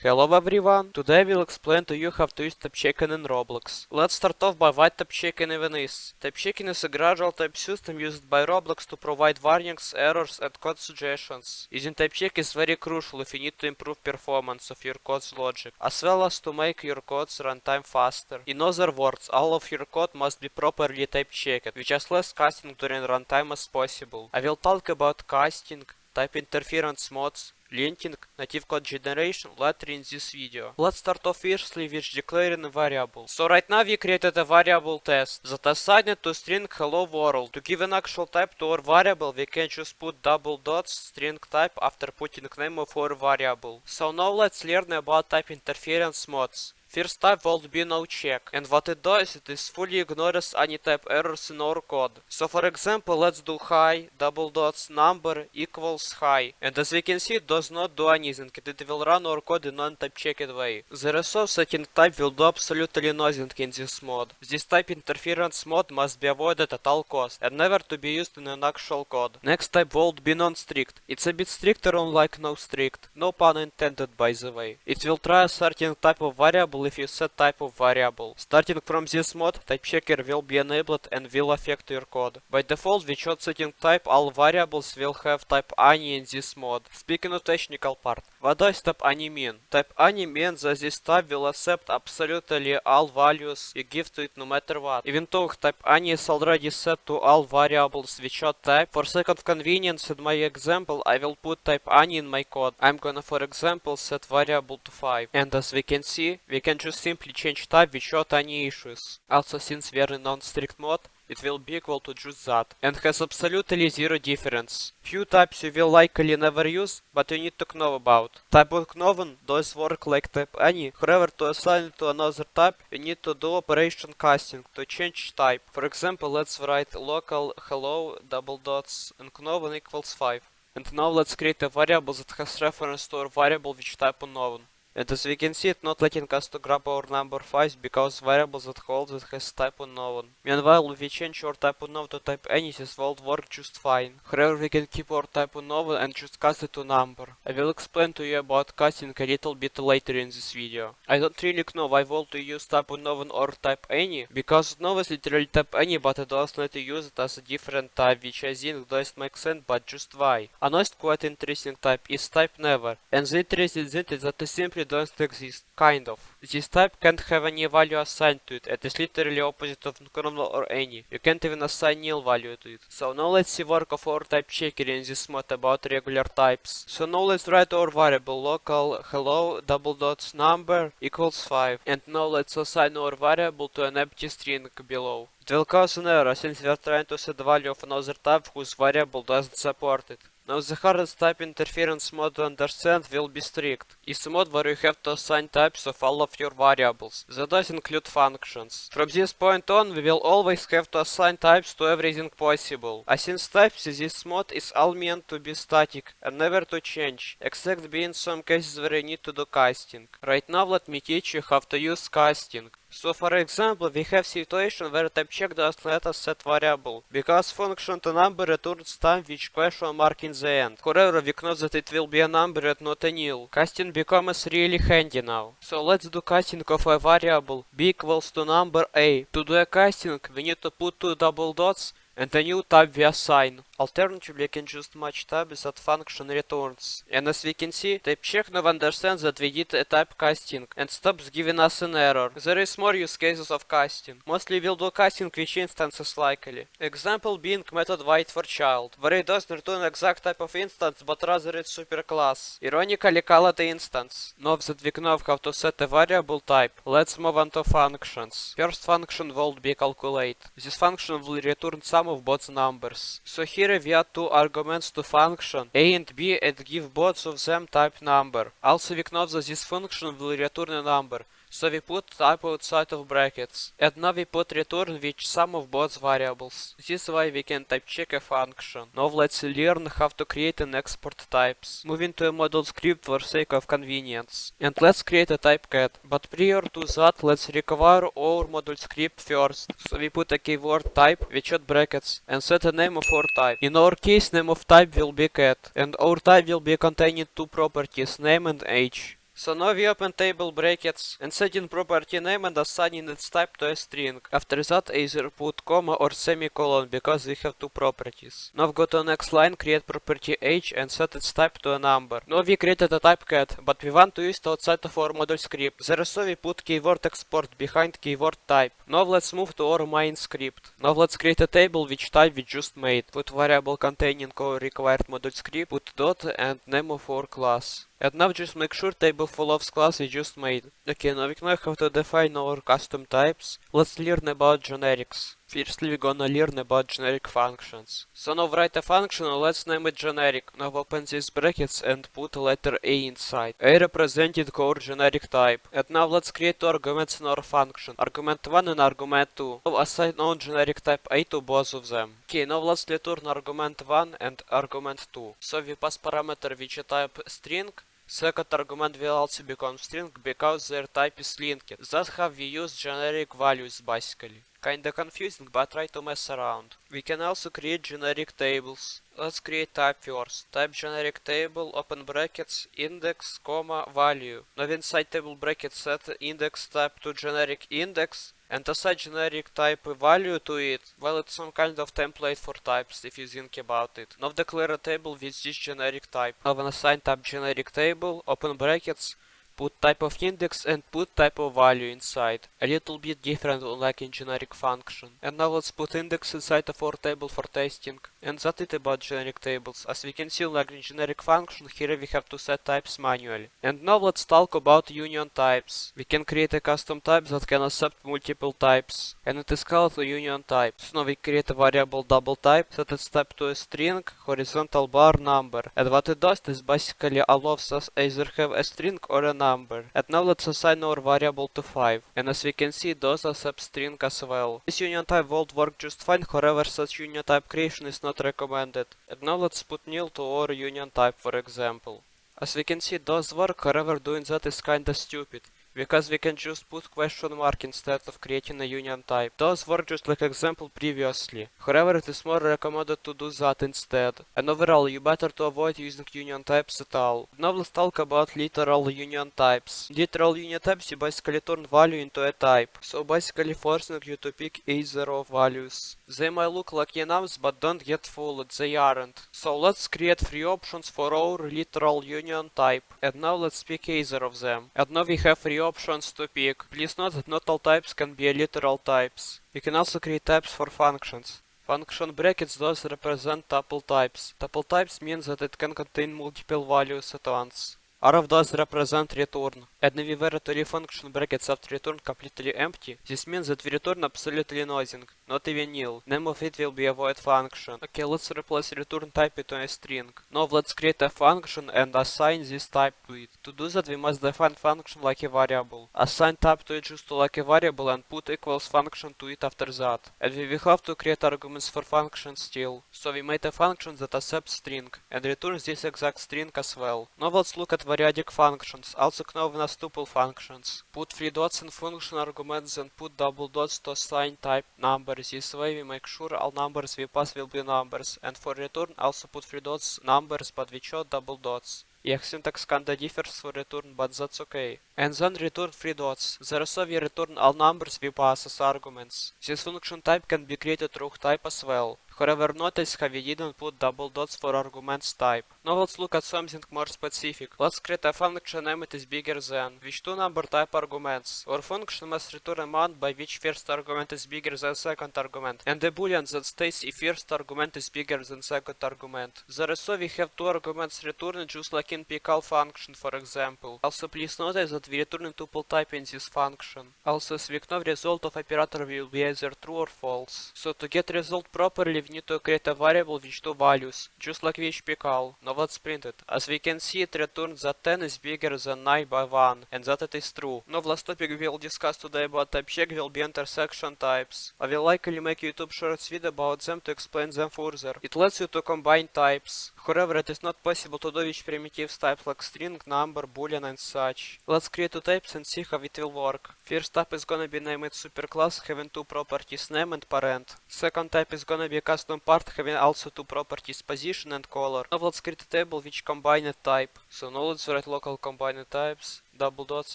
Hello everyone! Today we'll explain to you how to use Typechecking in Roblox. Let's start off by what Typechecking even is. Typechecking is a gradual type system used by Roblox to provide warnings, errors and code suggestions. Using Typecheck is very crucial if you need to improve performance of your code's logic, as well as to make your code's runtime faster. In other words, all of your code must be properly type-checked, with as less casting during runtime as possible. I will talk about casting, type interference mods, linting, native code generation later in this video. Let's start off firstly with declaring a variable. So right now we created a variable test that assigned it to string hello world. To give an actual type to our variable, we can just put double dots string type after putting name of our variable. So now let's learn about type interference mods. First type will be nocheck, and what it does, it is fully ignores any type errors in our code. So for example, let's do hi, double dots, number equals hi, and as we can see, it does not do anything, it will run our code in non-type checked way. The resource setting type will do absolutely nothing in this mode. This type interference mode must be avoided at all costs, and never to be used in an actual code. Next type will be nonstrict. It's a bit stricter unlike nostrict, no pun intended by the way. It will try a certain type of variable if you set type of variable. Starting from this mode, Typechecker will be enabled and will affect your code. By default, without setting type, all variables will have type any in this mode. Speaking of technical part, what does type any mean? Type any means that this type will accept absolutely all values you give to it no matter what. Even though type any is already set to all variables without type, for sake of convenience in my example, I will put type any in my code. I'm gonna for example set variable to 5. And as we can see, we can just simply change type without any issues. Also, since we are in non-strict mode, it will be equal to just that, and has absolutely zero difference. Few types you will likely never use, but you need to know about. Type unknown does work like type any, however to assign it to another type, you need to do operation casting to change type. For example, let's write local hello double dots unknown equals 5. And now let's create a variable that has reference to our variable which type unknown. And as we can see, it's not letting us to grab our number 5 because variables that holds it has type unknown. Meanwhile, if we change our type unknown to type any, this will work just fine. However, we can keep our type unknown and just cast it to number. I will explain to you about casting a little bit later in this video. I don't really know why I want to use type unknown or type any, because unknown is literally type any, but it does not use it as a different type, which I think does make sense, but just why? Another quite interesting type is type never, and the interesting thing is that it simply doesn't exist, kind of. This type can't have any value assigned to it, it is literally opposite of normal or any. You can't even assign nil value to it. So now let's see work of our type checker in this mod about regular types. So now let's write our variable local hello double dots number equals 5, and now let's assign our variable to an empty string below. It will cause an error since we are trying to set the value of another type whose variable doesn't support it. Now the hardest type interference mode to understand will be strict. It's a mode where you have to assign types of all of your variables. That does include functions. From this point on, we will always have to assign types to everything possible. Since types in this mode is all meant to be static and never to change, except being some cases where you need to do casting. Right now let me teach you how to use casting. So for example, we have situation where Typecheck doesn't let us set variable, because function to number returns time with question mark in the end. However, we know that it will be a number and not a nil. Casting becomes really handy now. So let's do casting of a variable b equals to number a. To do a casting, we need to put two double dots and a new type we assign. Alternatively, we can just match types that function returns. And as we can see, Typecheck now understands that we did a type casting and stops giving us an error. There is more use cases of casting. Mostly we'll do casting which instances likely. Example being method wait for child, where it doesn't return exact type of instance but rather its superclass. Ironically call it instance. Now that we know how to set a variable type, let's move on to functions. First function will be calculate. This function will return sum of both numbers. So here we add two arguments to function a and b and give both of them type number. Also we know that this function will return a number, so we put type outside of brackets. And now we put return which sum of both variables. This way we can type check a function. Now let's learn how to create and export types. Moving to a module script for sake of convenience. And let's create a type cat. But prior to that, let's require our module script first. So we put a keyword type without brackets and set a name of our type. In our case, name of type will be cat, and our type will be containing two properties, name and age. So now we open table brackets and set in property name and assigning its type to a string. After that either put comma or semicolon because we have two properties. Now go to next line, create property age and set its type to a number. Now we created a type cat, but we want to use it outside of our module script. Therefore we put keyword export behind keyword type. Now let's move to our main script. Now let's create a table which type we just made. Put variable containing our required module script, put dot and name of our class. And now just make sure table follows class we just made. Okay, now we know how to define our custom types. Let's learn about generics. Firstly, we're gonna learn about generic functions. So now write a function and let's name it generic. Now open these brackets and put letter A inside. A represented our generic type. And now let's create two arguments in our function. Argument 1 and argument 2. Now assign our generic type A to both of them. Okay, now let's return argument 1 and argument 2. So we pass parameter which type string. Second argument will also become string because their type is linked. That's how we use generic values basically. Kinda confusing, but try to mess around. We can also create generic tables. Let's create type first. Type generic table, open brackets, index, comma, value. Now inside table brackets set index type to generic index and assign generic type value to it. Well, it's some kind of template for types if you think about it. Now declare a table with this generic type. Now assign type generic table, open brackets, put type of index and put type of value inside. A little bit different like in generic function. And now let's put index inside of our table for testing. And that's it about generic tables. As we can see like in generic function, here we have to set types manually. And now let's talk about union types. We can create a custom type that can accept multiple types. And it is called a union type. So now we create a variable double type, set its type to a string, horizontal bar, number. And what it does is basically allows us either have a string or a number. And now let's assign our variable to 5. And as we can see, those accept string as well. This union type won't work just fine, however such union type creation is not recommended. And now let's put nil to our union type for example. As we can see, those work, however doing that is kinda stupid. Because we can just put question mark instead of creating a union type. Those work just like example previously. However, it is more recommended to do that instead. And overall, you better to avoid using union types at all. Now let's talk about literal union types. Literal union types, you basically turn value into a type. So basically forcing you to pick either of values. They might look like enums, but don't get fooled, they aren't. So let's create 3 options for our literal union type. And now let's pick either of them. And now we have 3 options to pick. Please note that not all types can be literal types. You can also create types for functions. Function brackets those represent tuple types. Tuple types means that it can contain multiple values at once. All of those represent return. And if we were to leave function brackets after return completely empty, this means that we return absolutely nothing, not even nil. Name of it will be a void function. Okay, let's replace return type to a string. Now let's create a function and assign this type to it. To do that we must define function like a variable. Assign type to it just like a variable and put equals function to it after that. And we will have to create arguments for function still. So we made a function that accepts string and returns this exact string as well. Now let's look at Variadic Functions, also known as tuple functions. Put 3 dots in function arguments and put double dots to assign type numbers. This way we make sure all numbers we pass will be numbers. And for return also put 3 dots numbers but without double dots. Yeah, syntax kinda differs for return, but that's okay. And then return 3 dots. Therefore we return all numbers we pass as arguments. This function type can be created through type as well. However, notice how we didn't put double dots for arguments type. Now let's look at something more specific. Let's create a function name it is bigger than, with 2 number type arguments. Our function must return a amount by which first argument is bigger than second argument, and a boolean that states if first argument is bigger than second argument. Therefore we have 2 arguments returned just like in pcall function for example. Also please notice that we return tuple type in this function. Also as we know, result of operator will be either true or false. So to get result properly we need to create a variable with 2 values, just like with pcall. Now let's print it. As we can see, it returns that 10 is bigger than 9 by 1, and that it is true. Now last topic we will discuss today about Typecheck will be intersection types. I will likely make YouTube shorts video about them to explain them further. It lets you to combine types. However, it is not possible to do with primitives types like string, number, boolean and such. Let's create 2 types and see how it will work. First type is gonna be named superclass having 2 properties, name and parent. Second type is gonna be a custom part having also 2 properties, position and color. Now let's create a table which combined type. So now let's write local combined types, double dots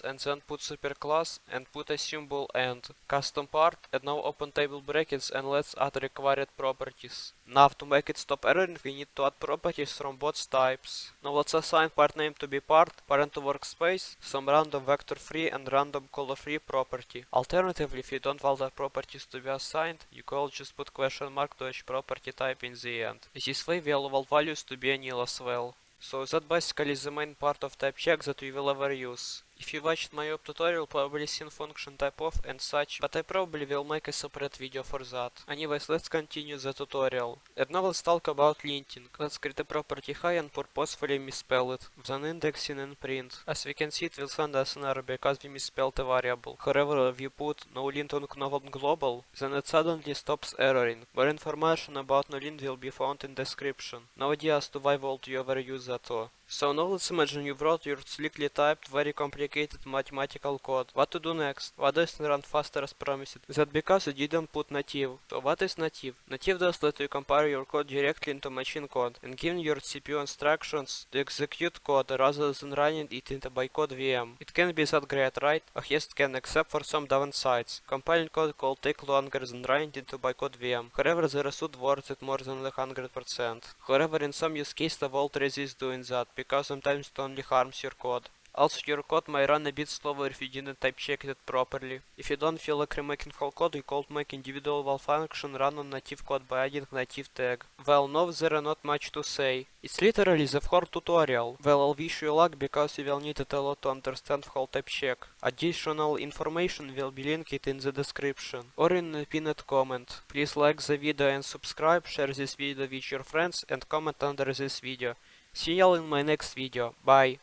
and then put superclass and put a symbol and custom part and now open table brackets and let's add required properties. Now to make it stop erroring we need to add properties from both types. Now let's assign part name to be part, parent to workspace, some random vector free and random color free property. Alternatively, if you don't want the properties to be assigned, you could just put question mark to each property type in the end. This way we allow values to be nil as well. So that basically is the main part of Typecheck that we will ever use. If you watched my up tutorial, probably seen function type off and such, but I probably will make a separate video for that. Anyways, let's continue the tutorial. And now let's talk about linting. Let's create a property high and purposefully misspell it, then indexing and print. As we can see, it will send us an error because we misspelled a variable. However, if you put nolint on global, then it suddenly stops erroring. More information about nolint will be found in description. No idea as to why would you ever use that though. So now let's imagine you wrote your slickly typed, very complicated mathematical code. What to do next? Why doesn't run faster as promised? That because you didn't put native. So what is native? Native does let you compare your code directly into machine code and giving your CPU instructions to execute code rather than running it into bytecode VM. It can be that great, right? Oh yes, it can, except for some downsides. Compiling code could take longer than running into bytecode VM. However, the result worth it more than 100%. However, in some use cases the world resists doing that, because sometimes it only harms your code. Also, your code might run a bit slower if you didn't type check it properly. If you don't feel like remaking whole code, you could make individual function run on native code by adding native tag. Well, no, there are not much to say. It's literally the whole tutorial. Well, I'll wish you luck because you will need it a lot to understand whole Typecheck. Additional information will be linked in the description or in a pinned comment. Please like the video and subscribe, share this video with your friends and comment under this video. See y'all in my next video. Bye.